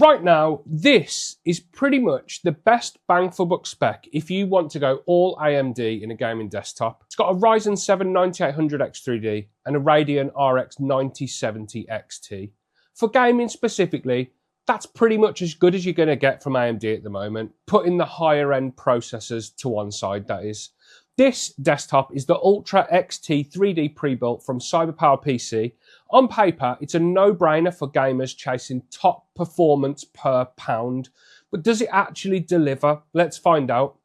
Right now, this is pretty much the best bang for buck spec if you want to go all AMD in a gaming desktop. It's got a Ryzen 9800X3D and a Radeon RX 9070 XT. For gaming specifically, that's pretty much as good as you're going to get from AMD at the moment, putting the higher end processors to one side, that is. This desktop is the Ultra XT3D Prebuilt from CyberPowerPC. On paper, it's a no-brainer for gamers chasing top performance per pound. But does it actually deliver? Let's find out.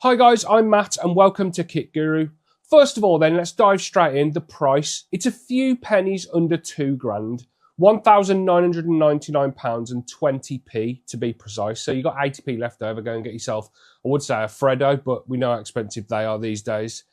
Hi guys, I'm Matt and welcome to Kit Guru. First of all then, let's dive straight in. The price, it's a few pennies under £2,000, £1,999 and 20p to be precise. So you got 80p left over, go and get yourself, I would say a Freddo, but we know how expensive they are these days.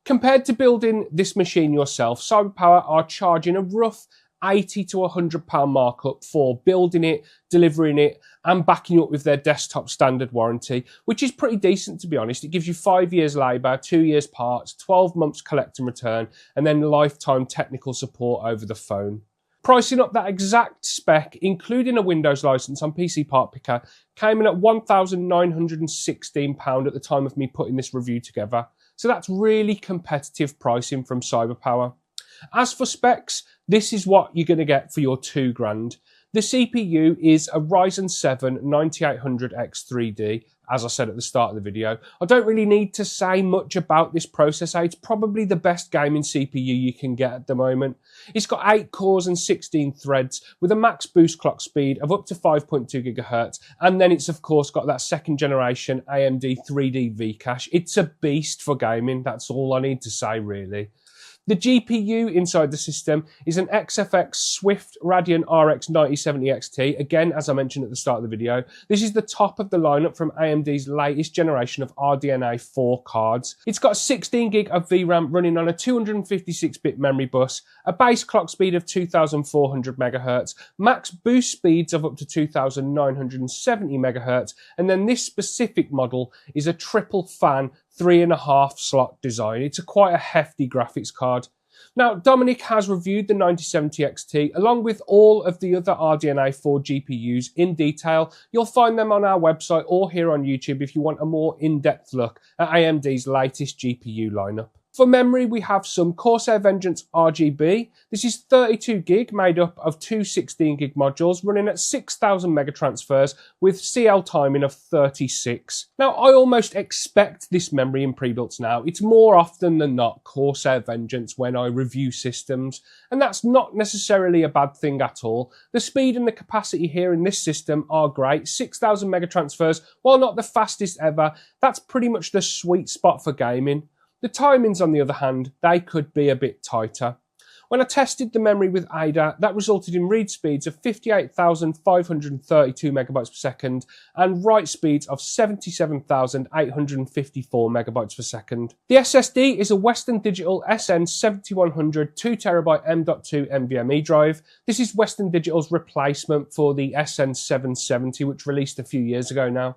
Compared to building this machine yourself, CyberPower are charging a rough £80 to £100 markup for building it, delivering it, and backing up with their desktop standard warranty, which is pretty decent to be honest. It gives you 5 years labour, 2 years parts, 12 months collect and return, and then lifetime technical support over the phone. Pricing up that exact spec, including a Windows license on PC Part Picker, came in at £1,916 at the time of me putting this review together. So that's really competitive pricing from CyberPower. As for specs, this is what you're going to get for your £2,000. The CPU is a Ryzen 7 9800X3D, as I said at the start of the video. I don't really need to say much about this processor. It's probably the best gaming CPU you can get at the moment. It's got 8 cores and 16 threads with a max boost clock speed of up to 5.2 GHz. And then it's of course got that second generation AMD 3D V-Cache. It's a beast for gaming. That's all I need to say really. The GPU inside the system is an XFX Swift Radeon RX 9070 XT. Again, as I mentioned at the start of the video, this is the top of the lineup from AMD's latest generation of RDNA 4 cards. It's got 16 gig of VRAM running on a 256-bit memory bus, a base clock speed of 2400 MHz, max boost speeds of up to 2970 MHz, and then this specific model is a triple fan 3.5 slot design. It's quite a hefty graphics card. Now, Dominic has reviewed the 9070 XT along with all of the other RDNA 4 GPUs in detail. You'll find them on our website or here on YouTube if you want a more in-depth look at AMD's latest GPU lineup. For memory, we have some Corsair Vengeance ARGB. This is 32 gig made up of two 16 gig modules running at 6,000 megatransfers with CL timing of 36. Now, I almost expect this memory in pre-builts now. It's more often than not Corsair Vengeance when I review systems, and that's not necessarily a bad thing at all. The speed and the capacity here in this system are great. 6,000 megatransfers, while not the fastest ever, that's pretty much the sweet spot for gaming. The timings, on the other hand, they could be a bit tighter. When I tested the memory with Ada, that resulted in read speeds of 58,532 megabytes per second and write speeds of 77,854 megabytes per second. The SSD is a Western Digital SN7100 2TB M.2 NVMe drive. This is Western Digital's replacement for the SN770, which released a few years ago now.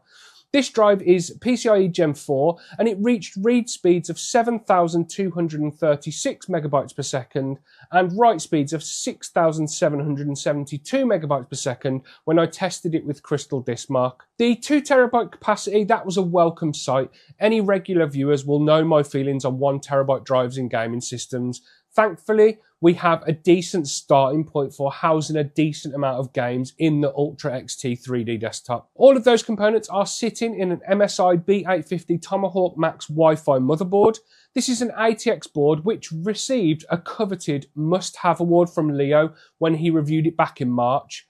This drive is PCIe Gen 4 and it reached read speeds of 7,236 megabytes per second and write speeds of 6,772 megabytes per second when I tested it with Crystal Disk Mark. The 2TB capacity, that was a welcome sight. Any regular viewers will know my feelings on 1TB drives in gaming systems. Thankfully, we have a decent starting point for housing a decent amount of games in the Ultra XT3D desktop. All of those components are sitting in an MSI B850 Tomahawk Max Wi-Fi motherboard. This is an ATX board which received a coveted must-have award from Leo when he reviewed it back in March.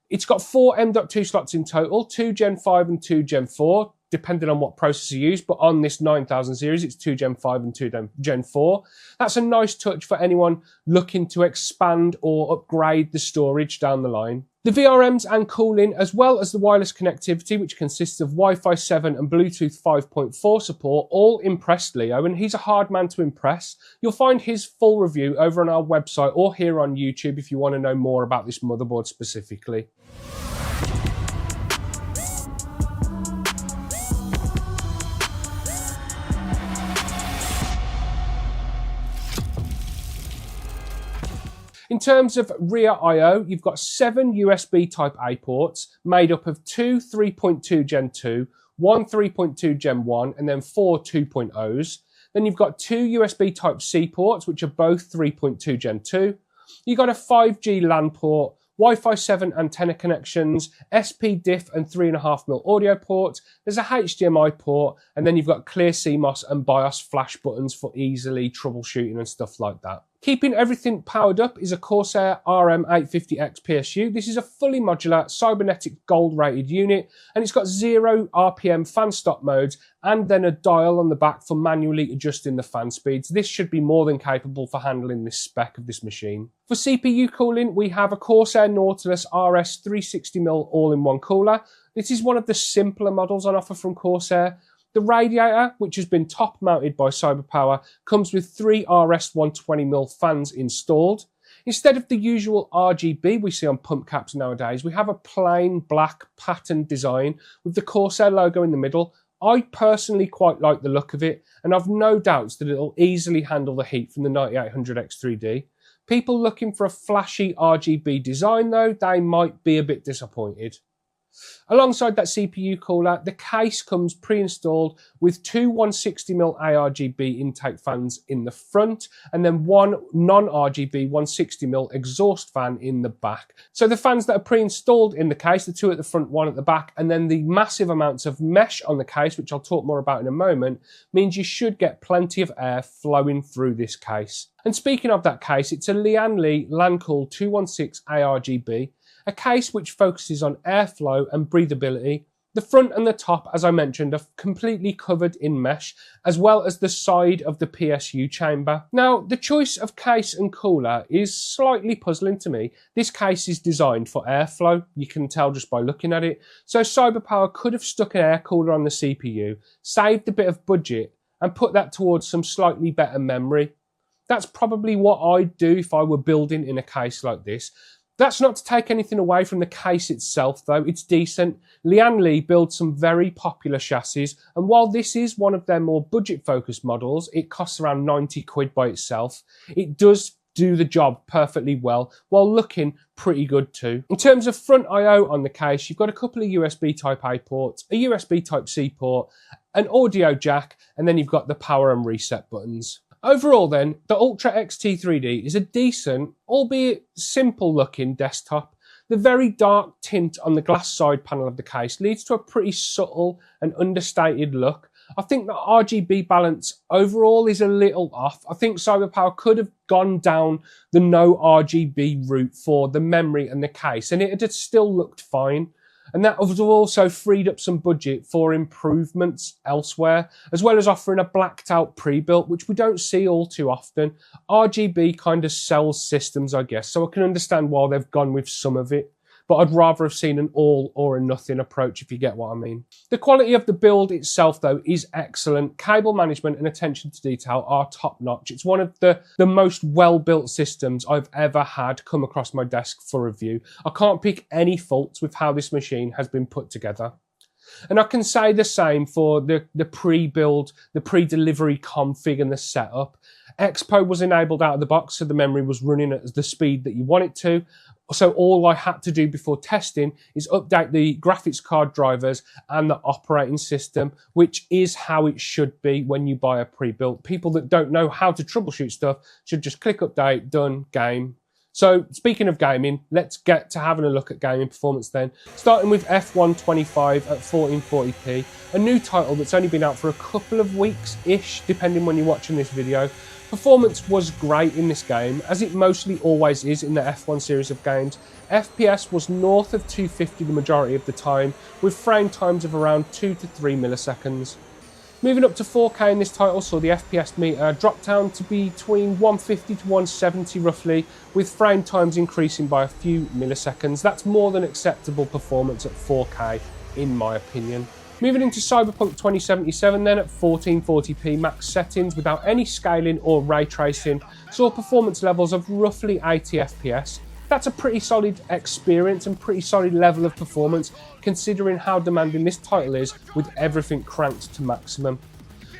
It's got 4 M.2 slots in total, 2 Gen 5 and 2 Gen 4. Depending on what processor you use, but on this 9000 series, it's 2 Gen 5 and 2 Gen 4. That's a nice touch for anyone looking to expand or upgrade the storage down the line. The VRMs and cooling, as well as the wireless connectivity, which consists of Wi-Fi 7 and Bluetooth 5.4 support, all impressed Leo, and he's a hard man to impress. You'll find his full review over on our website or here on YouTube if you want to know more about this motherboard specifically. In terms of rear I/O, you've got 7 USB Type-A ports made up of 2 3.2 Gen 2, 1 3.2 Gen 1, and then 4 2.0s. Then you've got 2 USB Type-C ports, which are both 3.2 Gen 2. You've got a 5G LAN port, Wi-Fi 7 antenna connections, SP-Diff and 3.5mm audio ports. There's a HDMI port, and then you've got clear CMOS and BIOS flash buttons for easily troubleshooting and stuff like that. Keeping everything powered up is a Corsair RM850X PSU. This is a fully modular cybernetic gold rated unit, and it's got 0 RPM fan stop modes and then a dial on the back for manually adjusting the fan speeds. This should be more than capable for handling this spec of this machine. For CPU cooling, we have a Corsair Nautilus RS 360mm all-in-one cooler. This is one of the simpler models on offer from Corsair. The radiator, which has been top mounted by CyberPower, comes with 3 RS 120mm fans installed. Instead of the usual RGB we see on pump caps nowadays, we have a plain black patterned design with the Corsair logo in the middle. I personally quite like the look of it, and I've no doubts that it'll easily handle the heat from the 9800X3D. People looking for a flashy RGB design though, they might be a bit disappointed. Alongside that CPU cooler, the case comes pre-installed with 2 160mm ARGB intake fans in the front and then 1 non-RGB 160mm exhaust fan in the back. So the fans that are pre-installed in the case, the 2 at the front, 1 at the back, and then the massive amounts of mesh on the case, which I'll talk more about in a moment, means you should get plenty of air flowing through this case. And speaking of that case, it's a Lian Li Lancool 216 ARGB, a case which focuses on airflow and breathability. The front and the top, as I mentioned, are completely covered in mesh, as well as the side of the PSU chamber. Now, the choice of case and cooler is slightly puzzling to me. This case is designed for airflow, you can tell just by looking at it. So CyberPower could have stuck an air cooler on the CPU, saved a bit of budget, and put that towards some slightly better memory. That's probably what I'd do if I were building in a case like this. That's not to take anything away from the case itself though, it's decent. Lian Li builds some very popular chassis, and while this is one of their more budget focused models, it costs around 90 quid by itself. It does do the job perfectly well, while looking pretty good too. In terms of front I/O on the case, you've got a couple of USB Type-A ports, a USB Type-C port, an audio jack, and then you've got the power and reset buttons. Overall then, the Ultra XT3D is a decent, albeit simple looking desktop. The very dark tint on the glass side panel of the case leads to a pretty subtle and understated look. I think the RGB balance overall is a little off. I think CyberPower could have gone down the no RGB route for the memory and the case, and it had still looked fine. And that would have also freed up some budget for improvements elsewhere, as well as offering a blacked out pre-built, which we don't see all too often. RGB kind of sells systems, I guess, so I can understand why they've gone with some of it. But I'd rather have seen an all or a nothing approach, if you get what I mean. The quality of the build itself, though, is excellent. Cable management and attention to detail are top notch. It's one of the most well-built systems I've ever had come across my desk for review. I can't pick any faults with how this machine has been put together. And I can say the same for the pre-build, the pre-delivery config and the setup. Expo was enabled out of the box, so the memory was running at the speed that you want it to. So all I had to do before testing is update the graphics card drivers and the operating system, which is how it should be when you buy a pre-built. People that don't know how to troubleshoot stuff should just click update, done, game. So speaking of gaming, let's get to having a look at gaming performance then. Starting with F125 at 1440p, a new title that's only been out for a couple of weeks-ish, depending when you're watching this video. Performance was great in this game, as it mostly always is in the F1 series of games. FPS was north of 250 the majority of the time, with frame times of around 2 to 3 milliseconds. Moving up to 4K in this title saw the FPS meter drop down to between 150 to 170 roughly, with frame times increasing by a few milliseconds. That's more than acceptable performance at 4K in my opinion. Moving into Cyberpunk 2077 then at 1440p max settings without any scaling or ray tracing, saw performance levels of roughly 80 FPS. That's a pretty solid experience and pretty solid level of performance considering how demanding this title is with everything cranked to maximum.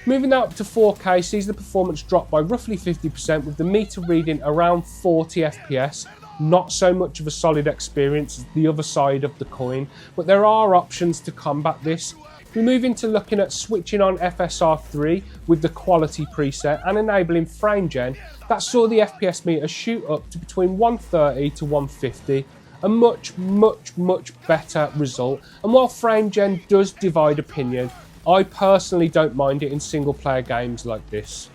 Moving that up to 4K sees the performance drop by roughly 50% with the meter reading around 40 FPS. Not so much of a solid experience as the other side of the coin, but there are options to combat this. We move into looking at switching on FSR3 with the quality preset and enabling frame gen. That saw the FPS meter shoot up to between 130 to 150, a much better result. And while frame gen does divide opinion, I personally don't mind it in single player games like this.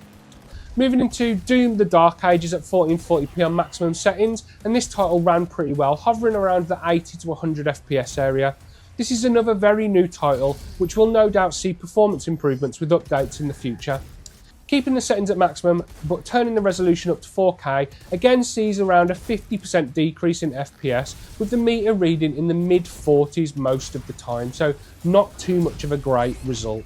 Moving into Doom the Dark Ages at 1440p on maximum settings, and this title ran pretty well, hovering around the 80 to 100 FPS area. This is another very new title, which will no doubt see performance improvements with updates in the future. Keeping the settings at maximum, but turning the resolution up to 4K, again sees around a 50% decrease in FPS, with the meter reading in the mid-40s most of the time, so not too much of a great result.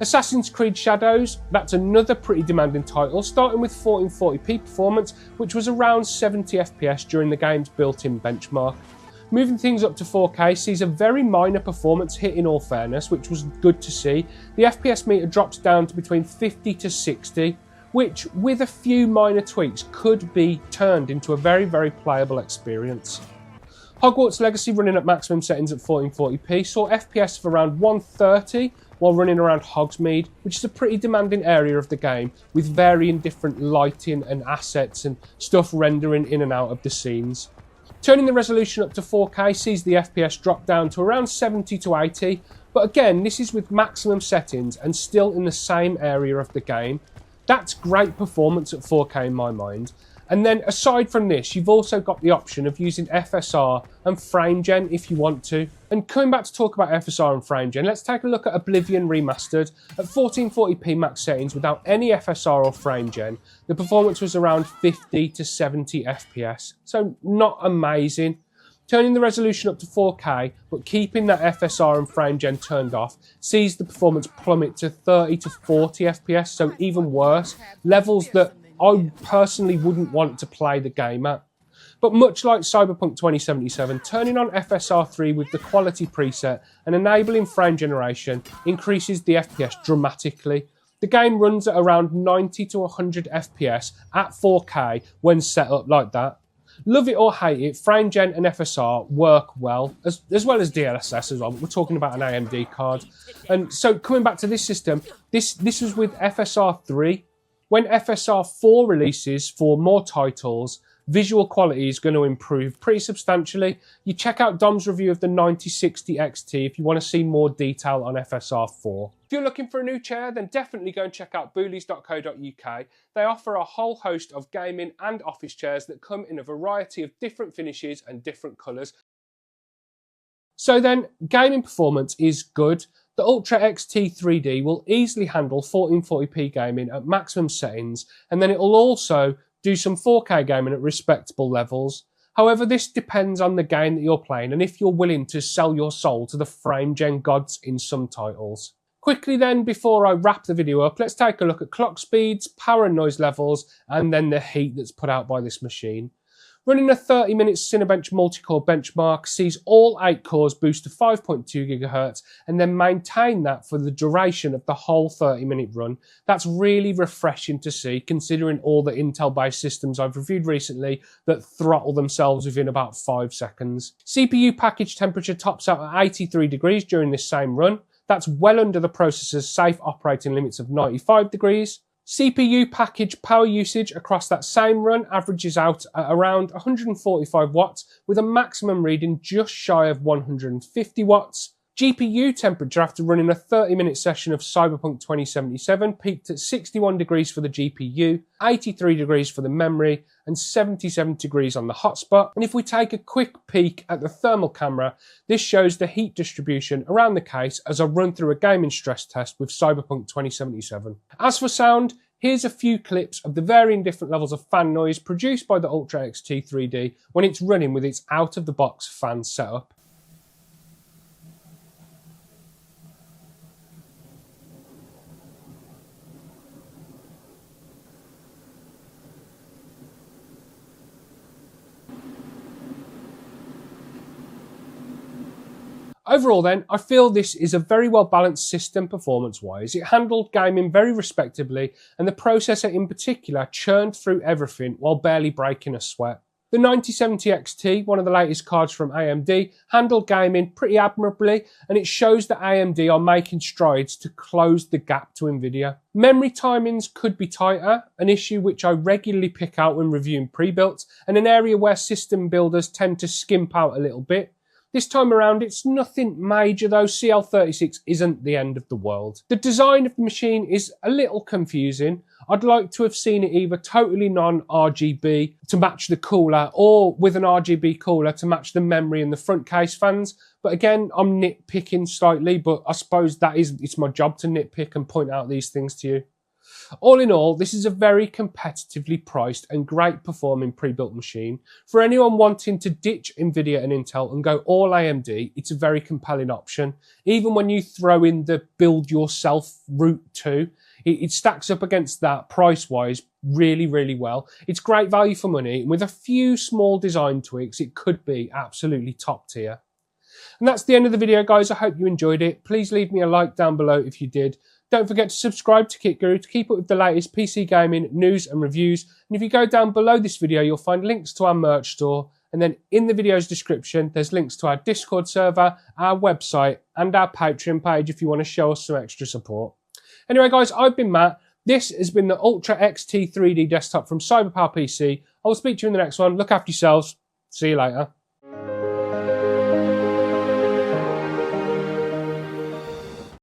Assassin's Creed Shadows, that's another pretty demanding title, starting with 1440p performance, which was around 70 FPS during the game's built-in benchmark. Moving things up to 4K sees a very minor performance hit in all fairness, which was good to see. The FPS meter drops down to between 50 to 60, which with a few minor tweaks could be turned into a very playable experience. Hogwarts Legacy running at maximum settings at 1440p saw FPS of around 130 while running around Hogsmeade, which is a pretty demanding area of the game with varying different lighting and assets and stuff rendering in and out of the scenes. Turning the resolution up to 4K sees the FPS drop down to around 70 to 80, but again this is with maximum settings and still in the same area of the game. That's great performance at 4K in my mind. And then aside from this, you've also got the option of using FSR and frame gen if you want to. And coming back to talk about FSR and frame gen, let's take a look at Oblivion Remastered. At 1440p max settings without any FSR or frame gen, the performance was around 50 to 70 FPS. So not amazing. Turning the resolution up to 4K, but keeping that FSR and frame gen turned off, sees the performance plummet to 30 to 40 FPS, so even worse. Levels that I personally wouldn't want to play the game at. But much like Cyberpunk 2077, turning on FSR3 with the quality preset and enabling frame generation increases the FPS dramatically. The game runs at around 90 to 100 FPS at 4K when set up like that. Love it or hate it, frame gen and FSR work well, as well as DLSS as well. We're talking about an AMD card. And so coming back to this system, this was with FSR3. When FSR4 releases for more titles, visual quality is going to improve pretty substantially. You check out Dom's review of the 9060 XT if you want to see more detail on FSR4. If you're looking for a new chair, then definitely go and check out boolies.co.uk. They offer a whole host of gaming and office chairs that come in a variety of different finishes and different colours. So then, gaming performance is good. The Ultra XT3D will easily handle 1440p gaming at maximum settings, and then it will also do some 4K gaming at respectable levels. However, this depends on the game that you're playing and if you're willing to sell your soul to the frame gen gods in some titles. Quickly then, before I wrap the video up, let's take a look at clock speeds, power and noise levels, and then the heat that's put out by this machine. Running a 30-minute Cinebench multi-core benchmark sees all 8 cores boost to 5.2 GHz and then maintain that for the duration of the whole 30-minute run. That's really refreshing to see, considering all the Intel-based systems I've reviewed recently that throttle themselves within about 5 seconds. CPU package temperature tops out at 83 degrees during this same run. That's well under the processor's safe operating limits of 95 degrees. CPU package power usage across that same run averages out at around 145 watts with a maximum reading just shy of 150 watts. GPU temperature after running a 30-minute session of Cyberpunk 2077 peaked at 61 degrees for the GPU, 83 degrees for the memory, and 77 degrees on the hotspot. And if we take a quick peek at the thermal camera, this shows the heat distribution around the case as I run through a gaming stress test with Cyberpunk 2077. As for sound, here's a few clips of the varying different levels of fan noise produced by the Ultra XT3D when it's running with its out-of-the-box fan setup. Overall then, I feel this is a very well balanced system performance-wise. It handled gaming very respectably, and the processor in particular churned through everything while barely breaking a sweat. The 9070 XT, one of the latest cards from AMD, handled gaming pretty admirably, and it shows that AMD are making strides to close the gap to Nvidia. Memory timings could be tighter, an issue which I regularly pick out when reviewing pre-built, and an area where system builders tend to skimp out a little bit. This time around, it's nothing major though. CL36 isn't the end of the world. The design of the machine is a little confusing. I'd like to have seen it either totally non-RGB to match the cooler, or with an RGB cooler to match the memory and the front case fans. But again, I'm nitpicking slightly, but I suppose it's my job to nitpick and point out these things to you. All in all, this is a very competitively priced and great performing pre-built machine. For anyone wanting to ditch Nvidia and Intel and go all AMD, it's a very compelling option. Even when you throw in the build yourself route too, it stacks up against that price-wise really, really well. It's great value for money, and with a few small design tweaks, it could be absolutely top tier. And that's the end of the video, guys. I hope you enjoyed it. Please leave me a like down below if you did. Don't forget to subscribe to Kit Guru to keep up with the latest PC gaming news and reviews. And if you go down below this video, you'll find links to our merch store. And then in the video's description, there's links to our Discord server, our website, and our Patreon page if you want to show us some extra support. Anyway, guys, I've been Matt. This has been the Ultra XT3D desktop from CyberPowerPC. I will speak to you in the next one. Look after yourselves. See you later.